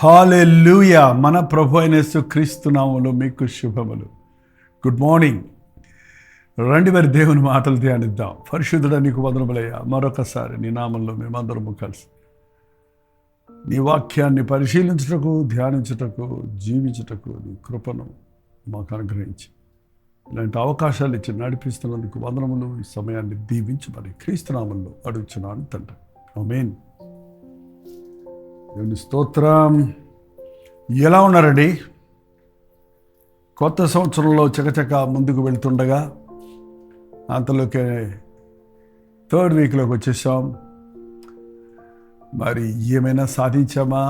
హల్లెలూయా. మన ప్రభు అయిన యేసుక్రీస్తు నామములో మీకు శుభములు. Good morning. రండి మరి దేవుని మాటలు ధ్యానిద్దాం. పరిశుద్ధుడా నీకు వందనములయ్యా. మరొకసారి నీ నామంలో మేమందరము కలిసి నీ వాక్యాన్ని పరిశీలించుటకు, ధ్యానించుటకు, జీవించుటకు నీ కృపను మాకు అనుగ్రహించి ఇలాంటి అవకాశాలు ఇచ్చి నడిపిస్తున్నందుకు వందనములు. ఈ సమయాన్ని దీవించమని క్రీస్తు నామంలో అడుగుచున్నాను తండ్రి. ఆమేన్. దేవుని స్తోత్రం. ఎలా ఉన్నారండి? కొత్త సంవత్సరంలో చకచక ముందుకు వెళ్తుండగా అంతలోకే థర్డ్ వీక్లోకి వచ్చేసాం. మరి ఏమైనా సాధించామా?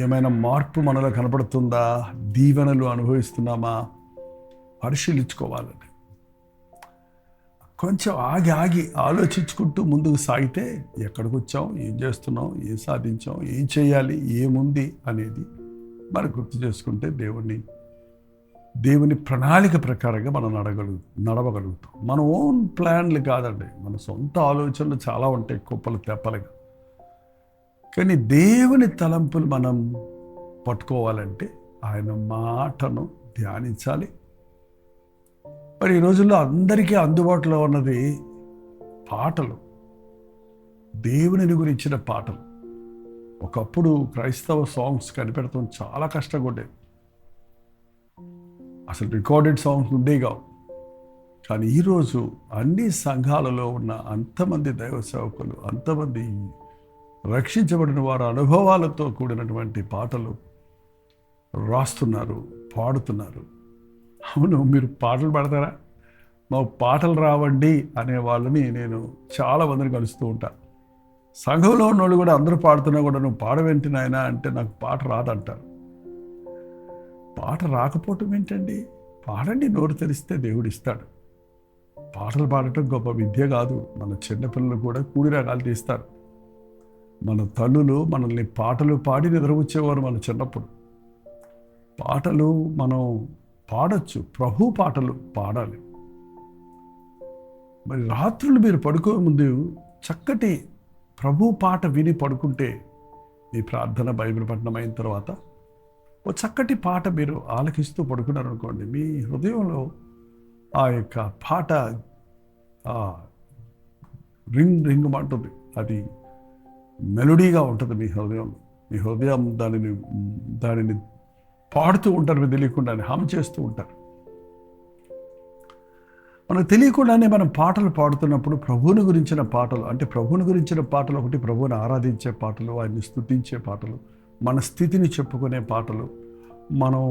ఏమైనా మార్పు మనలో కనపడుతుందా? దీవెనలు అనుభవిస్తున్నామా? పరిశీలించుకోవాలని కొంచెం ఆగి ఆలోచించుకుంటూ ముందుకు సాగితే ఎక్కడికి వచ్చాం, ఏం చేస్తున్నాం, ఏం సాధించాం, ఏం చేయాలి, ఏముంది అనేది మనం గుర్తు చేసుకుంటే దేవుని ప్రణాళిక ప్రకారంగా మనం నడవగలుగుతాం. మన ఓన్ ప్లాన్లు కాదండి, మన సొంత ఆలోచనలు చాలా ఉంటాయి, కుప్పలు తెప్పలుగా. కానీ దేవుని తలంపులు మనం పట్టుకోవాలంటే ఆయన మాటను ధ్యానించాలి. మరి ఈ రోజుల్లో అందరికీ అందుబాటులో ఉన్నది పాటలు, దేవుని గురించిన పాటలు. ఒకప్పుడు క్రైస్తవ సాంగ్స్ కనిపెడతాం చాలా కష్టంగా ఉండేది. అసలు రికార్డెడ్ సాంగ్స్ ఉండేవి కావు. కానీ ఈరోజు అన్ని సంఘాలలో ఉన్న అంతమంది దైవ సేవకులు, అంతమంది రక్షించబడిన వారు అనుభవాలతో కూడినటువంటి పాటలు రాస్తున్నారు, పాడుతున్నారు. అవును, మీరు పాటలు పాడతారా? మాకు పాటలు రావండి అనే వాళ్ళని నేను చాలా మందిని కలుస్తూ ఉంటాను. సంఘంలో ఉన్నోళ్ళు కూడా అందరూ పాడుతున్నా కూడా నువ్వు పాడవేంటి నాయనా అంటే నాకు పాట రాదంటారు. పాట రాకపోవటం ఏంటండి? పాడండి, నోరు తెరిస్తే దేవుడు ఇస్తాడు. పాటలు పాడటం గొప్ప విద్య కాదు. మన చిన్నపిల్లలు కూడా కూడి రకాలు తీస్తారు. మన తల్లులు మనల్ని పాటలు పాడి నిద్రపుచ్చేవారు మన చిన్నప్పుడు. పాటలు మనం పాడొచ్చు, ప్రభు పాటలు పాడాలి. మరి రాత్రులు మీరు పడుకోే ముందు చక్కటి ప్రభు పాట విని పడుకుంటే, మీ ప్రార్థన బైబిల్ పఠనం అయిన తర్వాత ఓ చక్కటి పాట మీరు ఆలకిస్తూ పడుకున్నారనుకోండి, మీ హృదయంలో ఆ యొక్క పాట రింగ్ అంటుంది. అది మెలోడీగా ఉంటుంది మీ హృదయంలో. మీ హృదయం దానిని పాడుతూ ఉంటారు, మీరు తెలియకుండానే హమ్ చేస్తూ ఉంటారు. మనకు తెలియకుండానే మనం పాటలు పాడుతున్నప్పుడు ప్రభువుని గురించిన పాటలు, అంటే ప్రభువుని గురించిన పాటలు ఒకటి, ప్రభువుని ఆరాధించే పాటలు, ఆయన్ని స్తుతించే పాటలు, మన స్థితిని చెప్పుకునే పాటలు, మనం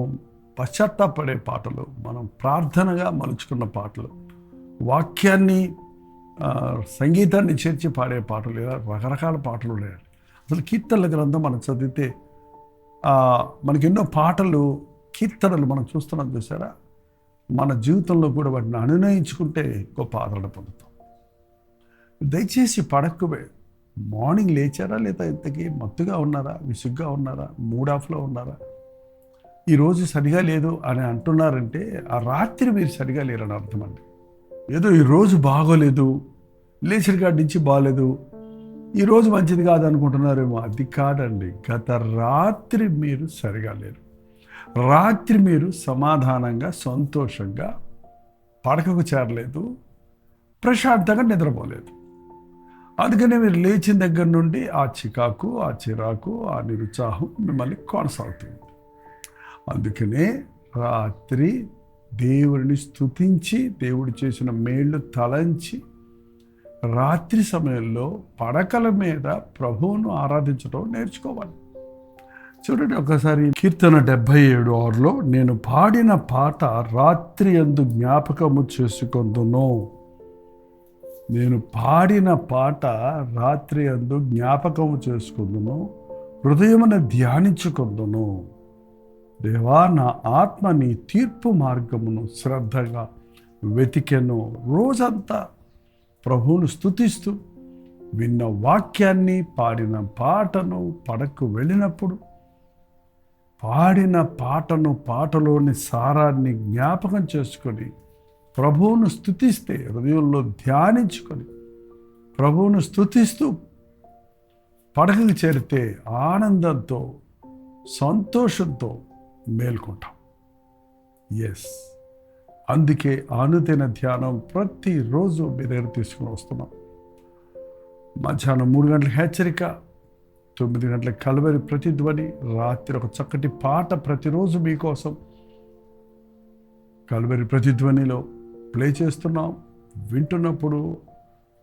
పశ్చాత్తాపడే పాటలు, మనం ప్రార్థనగా మలుచుకున్న పాటలు, వాక్యాన్ని సంగీతాన్ని చేర్చి పాడే పాటలు, ఇలా రకరకాల పాటలు ఉన్నాయి. అసలు కీర్తనల గ్రంథం మనం చదివితే మనకి ఎన్నో పాటలు, కీర్తనలు మనం చూస్తున్నాం. చూసారా? మన జీవితంలో కూడా వాటిని అనునయించుకుంటే గొప్ప ఆదరణ పొందుతాం. దయచేసి పడక్కువే. మార్నింగ్ లేచారా, లేదా ఇంతకీ మత్తుగా ఉన్నారా, విసుగ్గా ఉన్నారా, మూడ్ ఆఫ్లో ఉన్నారా, ఈరోజు సరిగా లేదు అని అంటున్నారంటే ఆ రాత్రి మీరు సరిగా లేరని అర్థం అండి. ఏదో ఈరోజు బాగోలేదు, లేచిన కాడి నుంచి బాగోలేదు, ఈరోజు మంచిది కాదనుకుంటున్నారేమో. అది కాదండి. గత రాత్రి మీరు సరిగా లేరు. రాత్రి మీరు సమాధానంగా, సంతోషంగా పడకకు చేరలేదు, ప్రశాంతంగా నిద్రపోలేదు. అందుకనే మీరు లేచిన దగ్గర నుండి ఆ చికాకు, ఆ చిరాకు, ఆ నిరుత్సాహం మిమ్మల్ని కొనసాగుతుంది. అందుకనే రాత్రి దేవుడిని స్తుతించి, దేవుడు చేసిన మేళ్ళు తలంచి, రాత్రి సమయంలో పడకల మీద ప్రభువును ఆరాధించడం నేర్చుకోవాలి. చూడండి ఒకసారి కీర్తన 77:6లో, నేను పాడిన పాట రాత్రి యందు జ్ఞాపకము చేసుకొందును. నేను పాడిన పాట రాత్రి యందు జ్ఞాపకము చేసుకొందును, హృదయమున ధ్యానించుకొందును. దేవా, నా ఆత్మ నీ తీర్పు మార్గమును శ్రద్ధగా వెతికెను. రోజంతా ప్రభువును స్తుతిస్తూ విన్న వాక్యాన్ని, పాడిన పాటను పడకు వెళ్ళినప్పుడు పాడిన పాటను, పాటలోని సారాన్ని జ్ఞాపకం చేసుకొని ప్రభువును స్తుతిస్తే, హృదయంలో ధ్యానించుకొని ప్రభువును స్తుతిస్తూ పడకకు చేరితే ఆనందంతో సంతోషంతో మేల్కొంటాం. ఎస్, అందుకే అనుదిన ధ్యానం ప్రతిరోజు మీ దగ్గర తీసుకుని వస్తున్నాం. మధ్యాహ్నం 3 గంటలకు హెచ్చరిక, 9 గంటలకు కల్వరి ప్రతిధ్వని, రాత్రి ఒక చక్కటి పాట ప్రతిరోజు మీకోసం కల్వరి ప్రతిధ్వనిలో ప్లే చేస్తున్నాం. వింటున్నప్పుడు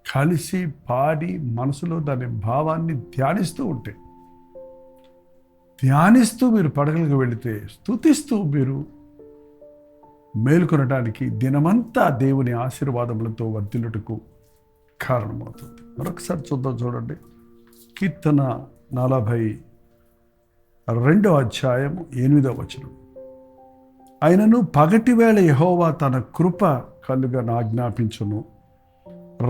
కలిసి పాడి మనసులో దాని భావాన్ని ధ్యానిస్తూ మీరు పడగలకు వెళితే, స్తుతిస్తూ మీరు మేలుకొనడానికి, దినమంతా దేవుని ఆశీర్వాదములతో వర్ధిల్లుటకు కారణమవుతుంది. మరొకసారి చూడండి. కీర్తన 42వ అధ్యాయం 8వ వచనం. ఆయనను పగటివేళ యెహోవా తన కృప కలుగ ఆజ్ఞాపించును,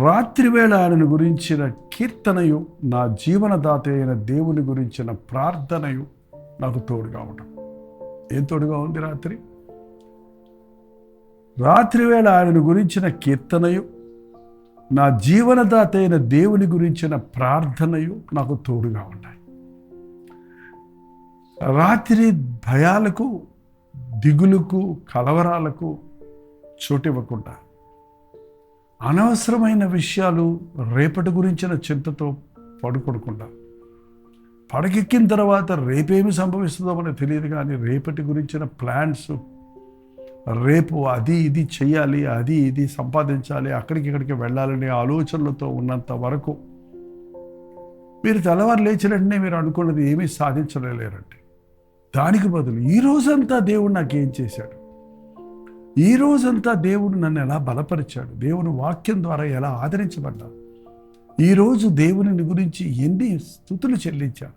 రాత్రివేళ ఆయనను గురించిన కీర్తనయు, నా జీవనదాత అయిన దేవుని గురించిన ప్రార్థనయు నాకు తోడుగా ఉండడం. ఏం తోడుగా ఉంది? రాత్రివేళ ఆయనను గురించిన కీర్తనయు, నా జీవనదాత అయిన దేవుని గురించిన ప్రార్థనయు నాకు తోడుగా ఉన్నాయి. రాత్రి భయాలకు, దిగులుకు, కలవరాలకు చోటివ్వకుండా, అనవసరమైన విషయాలు, రేపటి గురించిన చింతతో పడుకోకుండా, పడకెక్కిన తర్వాత రేపేమి సంభవిస్తుందో మనకు తెలియదు, కానీ రేపటి గురించిన ప్లాన్స్, రేపు అది ఇది చెయ్యాలి, అది ఇది సంపాదించాలి, అక్కడికి ఇక్కడికి వెళ్ళాలనే ఆలోచనలతో ఉన్నంత వరకు మీరు తెల్లవారు లేచినట్టునే మీరు అనుకున్నది ఏమీ సాధించలేరండి. దానికి బదులు ఈ రోజంతా దేవుడు నాకేం చేశాడు, ఈ రోజంతా దేవుడు నన్ను ఎలా బలపరిచాడు, దేవుని వాక్యం ద్వారా ఎలా ఆదరించబడ్డా, ఈరోజు దేవుని గురించి ఎన్ని స్తుతులు చెల్లించా,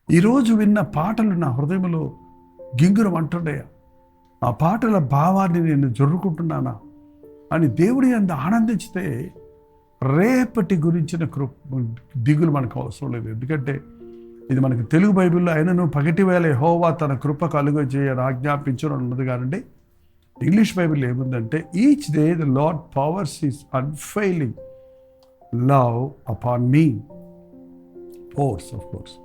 ఈరోజు విన్న పాటలు నా హృదయంలో గింగురం అంటున్నాయా, ఆ పాటల భావాన్ని నేను జరుపుకుంటున్నానా అని దేవుడి అంత ఆనందించితే, రేపటి గురించిన దిగులు మనకు అవసరం లేదు. ఎందుకంటే ఇది మనకి తెలుగు బైబిల్లో ఆయనను పగటివేళ యెహోవా తన కృప కలుగజేయని ఆజ్ఞాపించును ఉన్నది. కానండి ఇంగ్లీష్ బైబిల్లో ఏముందంటే, each day the lord powers his unfailing love upon me. Pores of course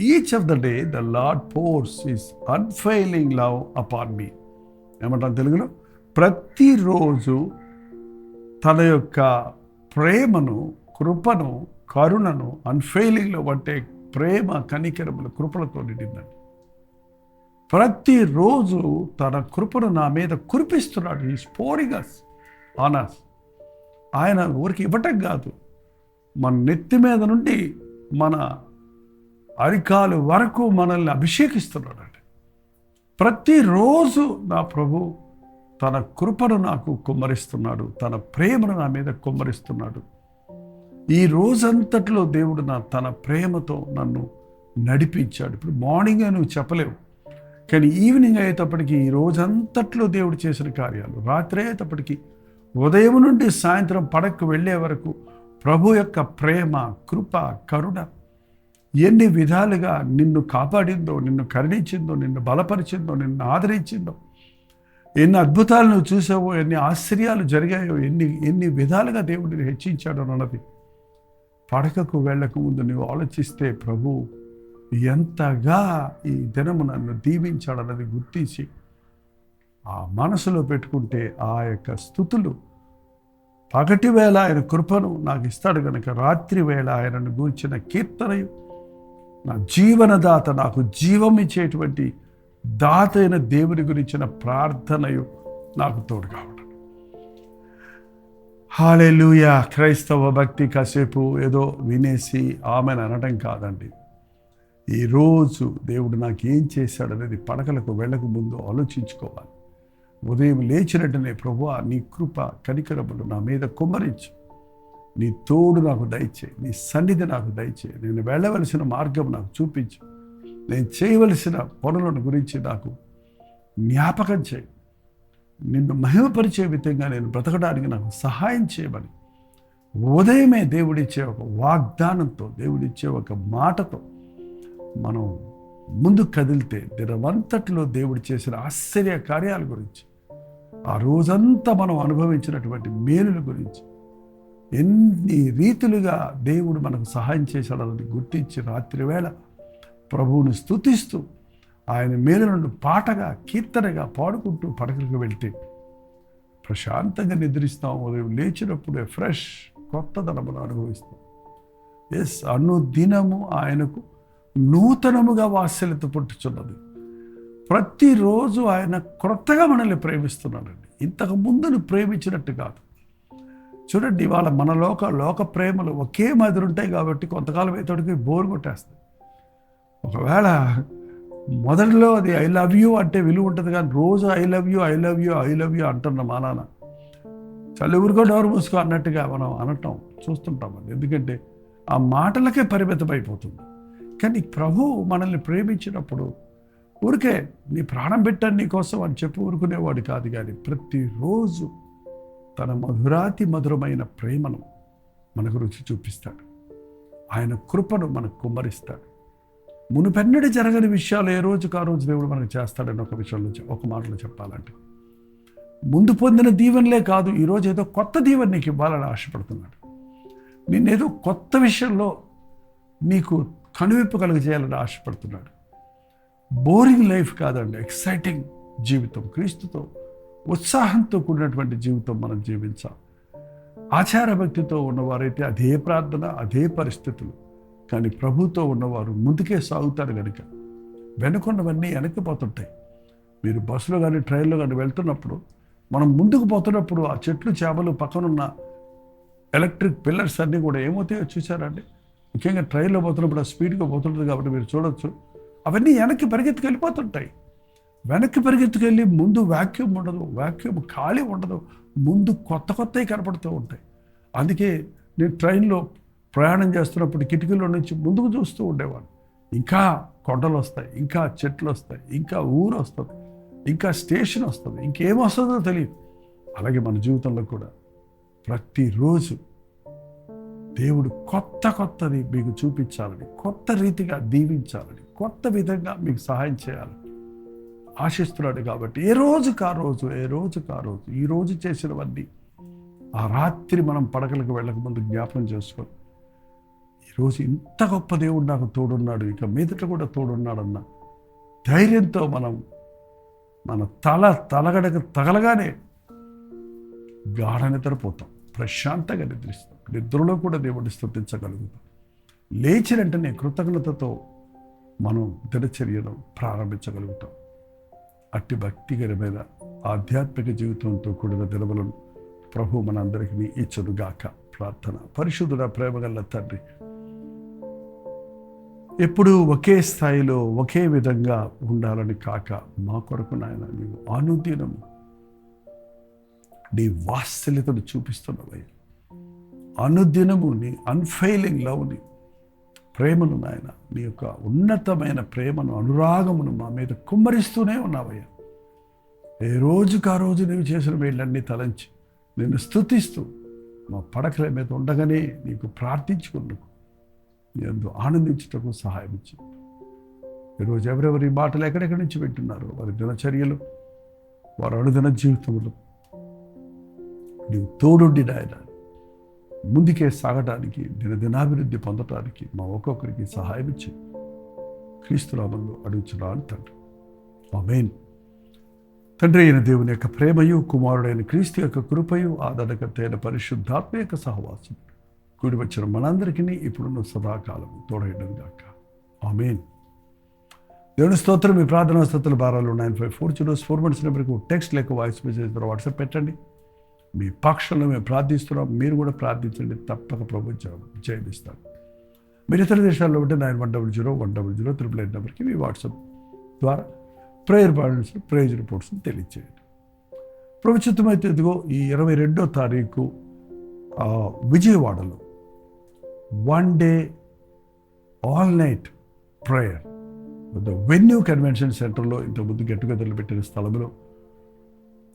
each of the day the Lord pours his unfailing love upon me. ఏమంటాం తెలుగులో? ప్రతిరోజు తన యొక్క ప్రేమను, కృపను, కరుణను, అన్ఫెయిలింగ్లో అంటే ప్రేమ, కనికరములు, కృపలతో నిండిందండి. ప్రతిరోజు తన కృపను నా మీద కురిపిస్తున్నాడు. Is pouring us on us. ఆయన ఊరికి ఇవ్వటం కాదు, మన నెత్తి మీద నుండి మన అరికాలు వరకు మనల్ని అభిషేకిస్తున్నాడండి. ప్రతిరోజు నా ప్రభు తన కృపను నాకు కుమ్మరిస్తున్నాడు, తన ప్రేమను నా మీద కుమ్మరిస్తున్నాడు. ఈ రోజంతట్లో దేవుడు తన ప్రేమతో నన్ను నడిపించాడు. ఇప్పుడు మార్నింగ్ నువ్వు చెప్పలేవు, కానీ ఈవినింగ్ అయ్యేటప్పటికి ఈ రోజంతట్లో దేవుడు చేసిన కార్యాలు, రాత్రి అయ్యేటప్పటికి ఉదయం నుండి సాయంత్రం పడకు వెళ్ళే వరకు ప్రభు యొక్క ప్రేమ, కృప, కరుణ ఎన్ని విధాలుగా నిన్ను కాపాడిందో, నిన్ను కరుణించిందో, నిన్ను బలపరిచిందో, నిన్ను ఆదరించిందో, ఎన్ని అద్భుతాలు నువ్వు చూసావో, ఎన్ని ఆశ్చర్యాలు జరిగాయో, ఎన్ని విధాలుగా దేవుడిని హెచ్చించాడో అన్నది పడకకు వెళ్ళక ముందు నువ్వు ఆలోచిస్తే, ప్రభు ఎంతగా ఈ దినము నన్ను దీవించాడన్నది గుర్తించి ఆ మనసులో పెట్టుకుంటే, ఆ యొక్క స్తుతులు, పగటి వేళ ఆయన కృపను నాకు ఇస్తాడు కనుక రాత్రి వేళ ఆయనను గూర్చిన కీర్తనయు, నా జీవనదాత, నాకు జీవం ఇచ్చేటువంటి దాత అయిన దేవుని గురించిన ప్రార్థనయు నాకు తోడుగా ఉండదు. హల్లెలూయా. క్రైస్తవ భక్తి కాసేపు ఏదో వినేసి ఆమెను అనడం కాదండి. ఈరోజు దేవుడు నాకు ఏం చేశాడనేది పడకలకు వెళ్ళక ముందు ఆలోచించుకోవాలి. ఉదయం లేచినట్టునే, ప్రభువా నీ కృప, కనికరములు నా మీద కుమ్మరించు, నీ తోడు నాకు దయచేయి, నీ సన్నిధి నాకు దయచేయి, నేను వెళ్ళవలసిన మార్గం నాకు చూపించు, నేను చేయవలసిన పనులను గురించి నాకు జ్ఞాపకం చేయి, నిన్ను మహిమపరిచే విధంగా నేను బ్రతకడానికి నాకు సహాయం చేయమని ఉదయమే దేవుడిచ్చే ఒక వాగ్దానంతో, దేవుడిచ్చే ఒక మాటతో మనం ముందుకు కదిలితే దినమంతటిలో దేవుడు చేసిన ఆశ్చర్య కార్యాల గురించి, ఆ రోజంతా మనం అనుభవించినటువంటి మేలుల గురించి ఎన్ని రీతులుగా దేవుడు మనకు సహాయం చేశాడని గుర్తించి రాత్రివేళ ప్రభువుని స్తుతిస్తూ ఆయన మేలు నుండి పాటగా కీర్తనగా పాడుకుంటూ పడకలకు వెళ్తే ప్రశాంతంగా నిద్రిస్తాం. ఉదయం లేచినప్పుడే ఫ్రెష్ కొత్తదనమును అనుభవిస్తాం. అనుదినము ఆయనకు నూతనముగా వాత్సల్యత పుట్టుచున్నది. ప్రతిరోజు ఆయన క్రొత్తగా మనల్ని ప్రేమిస్తున్నాడండి. ఇంతకు ముందును ప్రేమించినట్టు కాదు. చూడండి, ఇవాళ మన లోక ప్రేమలు ఒకే మాదిరి ఉంటాయి కాబట్టి కొంతకాలం అయ్యేటోడికి బోర్ కొట్టేస్తాయి. ఒకవేళ మొదటిలో అది ఐ లవ్ యూ అంటే విలువ ఉంటుంది, కానీ రోజు I love you I love you I love you అంటున్న మా నాన్న చలి ఊరుకో డోర్ మూసుకో అన్నట్టుగా మనం అనటం చూస్తుంటామండి. ఎందుకంటే ఆ మాటలకే పరిమితం అయిపోతుంది. కానీ ప్రభు మనల్ని ప్రేమించినప్పుడు ఊరికే నీ ప్రాణం పెట్టాను నీకోసం అని చెప్పి ఊరుకునేవాడు కాదు, కానీ ప్రతిరోజు తన మధురాతి మధురమైన ప్రేమను మనకు రుచి చూపిస్తాడు. ఆయన కృపను మనకు కుమ్మరిస్తాడు. మునుపెన్నడూ జరగని విషయాలు ఏ రోజుకు ఆ రోజు దేవుడు మనకు చేస్తాడని ఒక మాటలో చెప్పాలంటే, ముందు పొందిన దీవెనలే కాదు, ఈరోజు ఏదో కొత్త దీవెన నీకు ఇవ్వాలని ఆశపడుతున్నాడు. నిన్నేదో కొత్త విషయంలో నీకు కనువిప్పు కలుగజేయాలని ఆశపడుతున్నాడు. బోరింగ్ లైఫ్ కాదండి, ఎక్సైటింగ్ జీవితం, క్రీస్తుతో ఉత్సాహంతో కూడినటువంటి జీవితం మనం జీవించాలి. ఆచార భక్తితో ఉన్నవారైతే అదే ప్రార్థన, అదే పరిస్థితులు. కానీ ప్రభుతో ఉన్నవారు ముందుకే సాగుతారు కనుక వెనుకున్నవన్నీ వెనక్కిపోతుంటాయి. మీరు బస్సులో కానీ ట్రైన్లో కానీ వెళ్తున్నప్పుడు, మనం ముందుకు పోతున్నప్పుడు ఆ చెట్లు చేపలు పక్కనున్న ఎలక్ట్రిక్ పిల్లర్స్ అన్నీ కూడా ఏమవుతాయో చూసారండి. ముఖ్యంగా ట్రైన్లో పోతున్నప్పుడు ఆ స్పీడ్గా పోతుంటుంది కాబట్టి మీరు చూడొచ్చు, అవన్నీ వెనక్కి పరిగెత్తుకు వెళ్ళిపోతుంటాయి. వెనక్కి పరిగెత్తుకెళ్ళి ముందు వాక్యూమ్ ఉండదు, వాక్యూమ్ ఖాళీ ఉండదు, ముందు కొత్తవి కనపడుతూ ఉంటాయి. అందుకే నేను ట్రైన్లో ప్రయాణం చేస్తున్నప్పుడు కిటికీలో నుంచి ముందుకు చూస్తూ ఉండేవాడు. ఇంకా కొండలు వస్తాయి, ఇంకా చెట్లు వస్తాయి, ఇంకా ఊరు వస్తుంది, ఇంకా స్టేషన్ వస్తుంది, ఇంకేం వస్తుందో తెలియదు. అలాగే మన జీవితంలో కూడా ప్రతిరోజు దేవుడు కొత్తది మీకు చూపించాలని, కొత్త రీతిగా దీవించాలని, కొత్త విధంగా మీకు సహాయం చేయాలని ఆశిస్తున్నాడు. కాబట్టి ఏ రోజుకు ఆ రోజు ఈరోజు చేసినవన్నీ ఆ రాత్రి మనం పడకలకు వెళ్ళకముందు జ్ఞాపకం చేసుకొని, ఈరోజు ఇంత గొప్ప దేవుడు నాకు తోడున్నాడు, ఇక మీదట కూడా తోడున్నాడన్న ధైర్యంతో మన తలగడకు తగలగానే గాఢ నిద్రపోతాం, ప్రశాంతంగా నిద్రిస్తాం. నిద్రలో కూడా దేవుడిని స్తుతించగలుగుతాం. లేచిన వెంటనే కృతజ్ఞతతో మనం దినచర్యను ప్రారంభించగలుగుతాం. అట్టి భక్తికరమైన ఆధ్యాత్మిక జీవితంతో కూడిన దినములను ప్రభు మనందరికీ ఇచ్చునుగాక. ప్రార్థన. పరిశుద్ధుడ ప్రేమగల తండ్రి, ఎప్పుడూ ఒకే స్థాయిలో ఒకే విధంగా ఉండాలని కాక మా కొరకు నాయన నీవు అనుదినము నీ వాత్సల్యతను చూపిస్తున్నవయ్యా. అనుదినము నీ అన్ఫెయిలింగ్ లవ్ని, ప్రేమను నాయన, నీ యొక్క ఉన్నతమైన ప్రేమను, అనురాగమును మా మీద కుమ్మరిస్తూనే ఉన్నావయ్యా. ఏ రోజుకు ఆ రోజు నీవు చేసిన వీళ్ళన్నీ తలంచి నిన్ను స్తుతిస్తూ మా పడకల మీద ఉండగానే నీకు ప్రార్థించుకున్నాకు నీ అందు ఆనందించుటకు సహాయం ఇచ్చి, ఈరోజు ఎవరెవరి మాటలు ఎక్కడెక్కడి నుంచి వింటున్నారో వారి దినచర్యలు, వారి అనుదిన జీవితంలో నీవు తోడుండి నాయన ముందుకే సాగటానికి, దినాభివృద్ధి పొందటానికి మా ఒక్కొక్కరికి సహాయం ఇచ్చి క్రీస్తునామంలో అడుగుచున్నాను తండ్రి. ఆమేన్. తండ్రి అయిన దేవుని యొక్క ప్రేమయు, కుమారుడైన క్రీస్తు యొక్క కృపయు, ఆదరణకర్త అయిన పరిశుద్ధాత్మ యొక్క సహవాసం కూడి వచ్చిన మనందరికీ ఇప్పుడున్న సదాకాలం తోడైండును గాక. ఆమేన్. దేవుని స్తోత్రం. మీ ప్రార్థనా స్తోత్రాల భారాలు 954041 నెంబర్కు టెక్స్ట్ లేక వాయిస్ మెసేజ్ ద్వారా వాట్సాప్ పెట్టండి. మీ పక్షంలో మేము ప్రార్థిస్తున్నాం, మీరు కూడా ప్రార్థించండి. తప్పక ప్రభు జయమిస్తాడు. మీరు ఇతర దేశాల్లో ఉంటే 9100 నెంబర్కి మీ వాట్సాప్ ద్వారా ప్రేయర్ బాండ్స్, ప్రేయర్ రిపోర్ట్స్ తెలియచేయండి. ప్రభుత్వమైతే ఇదిగో ఈ 22వ తారీఖు విజయవాడలో 1 day all night prayer venue convention సెంటర్లో ఇంతకుముందు గెట్ టుగెదర్లు పెట్టిన స్థలంలో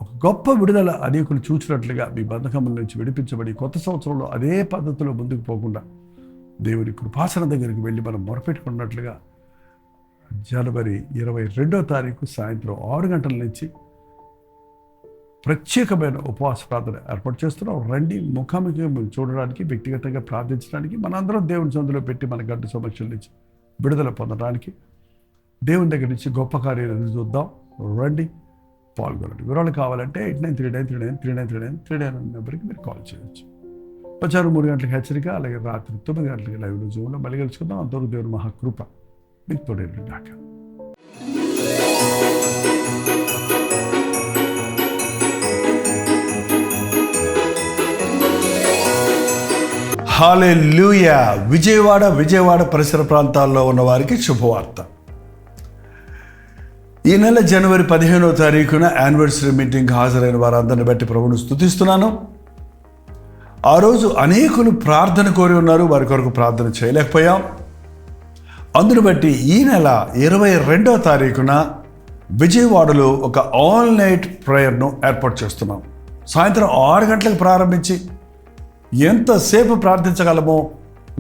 ఒక గొప్ప విడుదల అనేకులు చూసినట్లుగా మీ బంధకముల నుంచి విడిపించబడి కొత్త సంవత్సరంలో అదే పద్ధతిలో ముందుకు పోకుండా దేవుని కృపాసనం దగ్గరికి వెళ్ళి మనం మొరపెట్టుకున్నట్లుగా జనవరి 22వ తారీఖు సాయంత్రం 6 గంటల నుంచి ప్రత్యేకమైన ఉపవాస ప్రార్థన ఏర్పాటు చేస్తున్నాం. రండి, ముఖాముఖిగా మేము చూడడానికి, వ్యక్తిగతంగా ప్రార్థించడానికి, మనందరం దేవుని సందులో పెట్టి మన గడ్డు సమస్యల నుంచి విడుదల పొందడానికి, దేవుని దగ్గర నుంచి గొప్ప కార్యాలను చూద్దాం. రండి, పాల్గొనండి. వివరాలు కావాలంటే 8939393939 నెంబర్కి మీరు కాల్ చేయవచ్చు. వచ్చారు 3 గంటలకు హెచ్చరిక, అలాగే రాత్రి 9 గంటలకి లైవ్లో జూమ్లో మళ్ళీ కలుసుకుందాం. అంతవరకు దేవుని మహాకృప మీకు తోడేరు దాకా. హల్లెలూయా. విజయవాడ పరిసర ప్రాంతాల్లో ఉన్న వారికి శుభవార్త. ఈ నెల జనవరి 15వ తారీఖున యానివర్సరీ మీటింగ్ హాజరైన వారందరిని బట్టి ప్రభువును స్తుతిస్తున్నాను. ఆ రోజు అనేకులు ప్రార్థన కోరి ఉన్నారు, వారి కొరకు ప్రార్థన చేయలేకపోయాం. అందును బట్టి ఈ నెల 22వ తారీఖున విజయవాడలో ఒక ఆల్ నైట్ ప్రేయర్ను ఏర్పాటు చేస్తున్నాం. సాయంత్రం 6 గంటలకు ప్రారంభించి ఎంతసేపు ప్రార్థించగలమో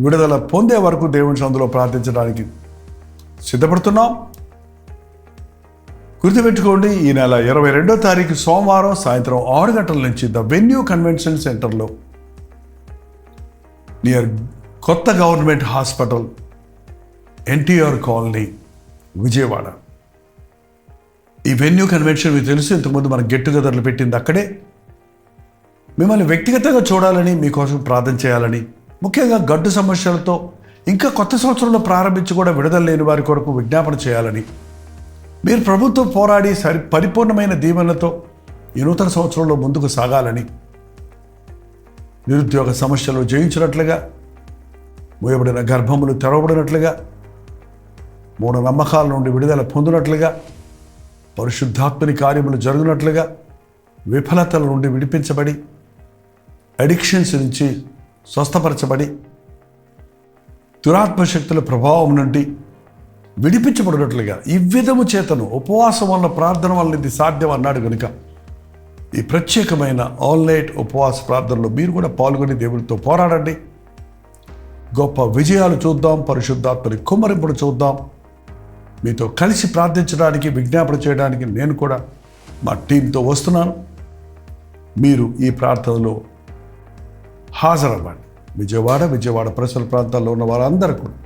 విడుదల పొందే వరకు దేవుని సందులో ప్రార్థించడానికి సిద్ధపడుతున్నాం. గుర్తుపెట్టుకోండి, ఈ నెల 22వ తారీఖు సోమవారం సాయంత్రం 6 గంటల నుంచి ద వెన్యూ కన్వెన్షన్ సెంటర్లో నియర్ కొత్త government hospital, NTR colony, Vijayawada. ఈ వెన్యూ కన్వెన్షన్ మీకు తెలుసు, ఇంతకుముందు మన గెట్ టుగెదర్లు పెట్టింది అక్కడే. మిమ్మల్ని వ్యక్తిగతంగా చూడాలని, మీకోసం ప్రార్థన చేయాలని, ముఖ్యంగా గడ్డు సమస్యలతో ఇంకా కొత్త సంవత్సరంలో ప్రారంభించి కూడా విడుదల లేని వారి కొరకు విజ్ఞాపన చేయాలని, మీరు ప్రభుత్వం పోరాడి పరిపూర్ణమైన దీవెనలతో ఈ నూతన సంవత్సరంలో ముందుకు సాగాలని, నిరుద్యోగ సమస్యలు జయించినట్లుగా, మూయబడిన గర్భములు తెరవబడినట్లుగా, మూఢనమ్మకాల నుండి విడుదల పొందినట్లుగా, పరిశుద్ధాత్మని కార్యములు జరుగునట్లుగా, విఫలతల నుండి విడిపించబడి, అడిక్షన్స్ నుంచి స్వస్థపరచబడి, దురాత్మ శక్తుల ప్రభావం నుండి విడిపించబడినట్లుగా, ఈ విధము చేతను ఉపవాసం వల్ల, ప్రార్థన వల్ల ఇది సాధ్యం అన్నాడు కనుక ఈ ప్రత్యేకమైన ఆల్ నైట్ ఉపవాస ప్రార్థనలో మీరు కూడా పాల్గొని దేవుడితో పోరాడండి. గొప్ప విజయాలు చూద్దాం, పరిశుద్ధాత్మని కుమ్మరింపుడు చూద్దాం. మీతో కలిసి ప్రార్థించడానికి, విజ్ఞాపన చేయడానికి నేను కూడా మా టీంతో వస్తున్నాను. మీరు ఈ ప్రార్థనలో హాజరవ్వండి. విజయవాడ పరిసర ప్రాంతాల్లో ఉన్న వారందరూ కూడా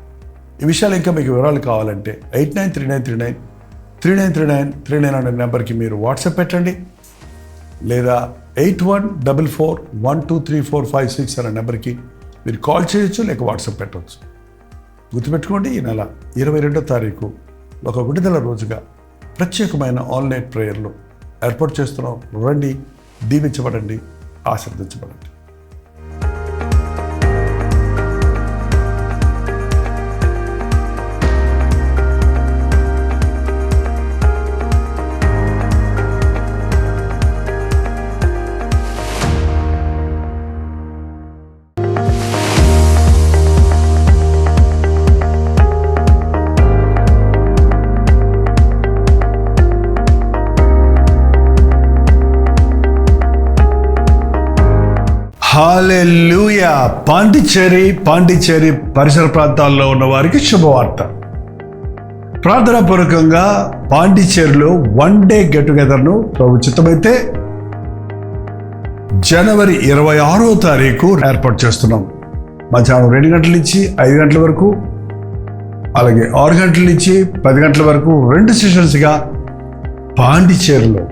ఈ విషయాలు ఇంకా మీకు వివరాలు కావాలంటే 8939393939 అనే నెంబర్కి మీరు వాట్సాప్ పెట్టండి, లేదా 8144123456 అనే నెంబర్కి మీరు కాల్ చేయొచ్చు, లేక వాట్సాప్ పెట్టవచ్చు. గుర్తుపెట్టుకోండి, ఈ నెల 22వ తారీఖు ఒక విడుదల రోజుగా ప్రత్యేకమైన ఆల్ నైట్ ప్రేయర్లు ఏర్పాటు చేస్తున్నాం. రండి, దీవించబడండి, ఆశీర్వదించబడండి. హల్లెలూయా. పాండిచ్చేరి పరిసర ప్రాంతాల్లో ఉన్న వారికి శుభవార్త. ప్రార్థనాపూర్వకంగా పాండిచ్చేరిలో 1 డే గెట్ టుగెదర్ను ప్రభు చిత్తమైతే జనవరి 26వ తారీఖు ఏర్పాటు చేస్తున్నాం. మధ్యాహ్నం 2 గంటల నుంచి 5 గంటల వరకు, అలాగే 6 గంటల నుంచి 10 గంటల వరకు 2 సెషన్స్గా పాండిచ్చేరిలో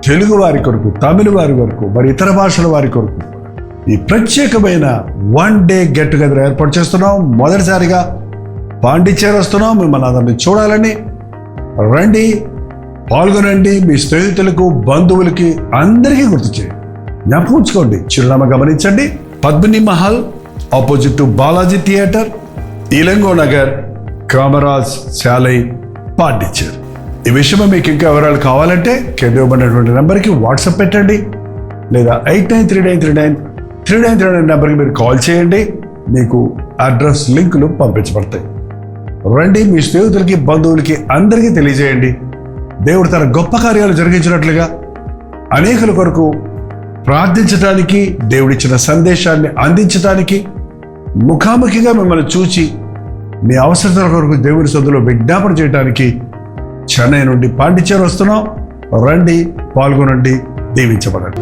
తెలుగు వారి కొరకు, తమిళ వారి కొరకు, మరి ఇతర భాషల వారి కొరకు ఈ ప్రత్యేకమైన 1 డే గెట్ టుగెదర్ ఏర్పాటు చేస్తున్నాం. మొదటిసారిగా పాండిచ్చేరి వస్తున్నాం. మిమ్మల్ని అందరినీ చూడాలని రండి, పాల్గొనండి. మీ స్నేహితులకు, బంధువులకి అందరికీ గుర్తు చేయండి. జ్ఞాపకం ఉంచుకోండి, చిరునామా గమనించండి. Padmini Mahal opposite to Balaji theatre, Ilango Nagar, Kamaraj Salai, Pondicherry. ఈ విషయమై మీకు ఇంకా వివరాలు కావాలంటే కింద ఇవ్వబడినటువంటి నెంబర్కి వాట్సాప్ పెట్టండి, లేదా 89393939 నెంబర్కి మీరు కాల్ చేయండి. మీకు అడ్రస్ లింకులు పంపించబడతాయి. రండి, మీ స్నేహితులకి, బంధువులకి అందరికీ తెలియజేయండి. దేవుడు తన గొప్ప కార్యాలు జరిగించినట్లుగా అనేకుల కొరకు ప్రార్థించడానికి, దేవుడిచ్చిన సందేశాన్ని అందించడానికి, ముఖాముఖిగా మిమ్మల్ని చూచి మీ అవసరాల కొరకు దేవుడి సొంతలో విజ్ఞాపన చేయడానికి చెన్నై నుండి పాండిచ్చేరి వస్తున్నాం. రండి, పాల్గొనండి, దీవించబడండి.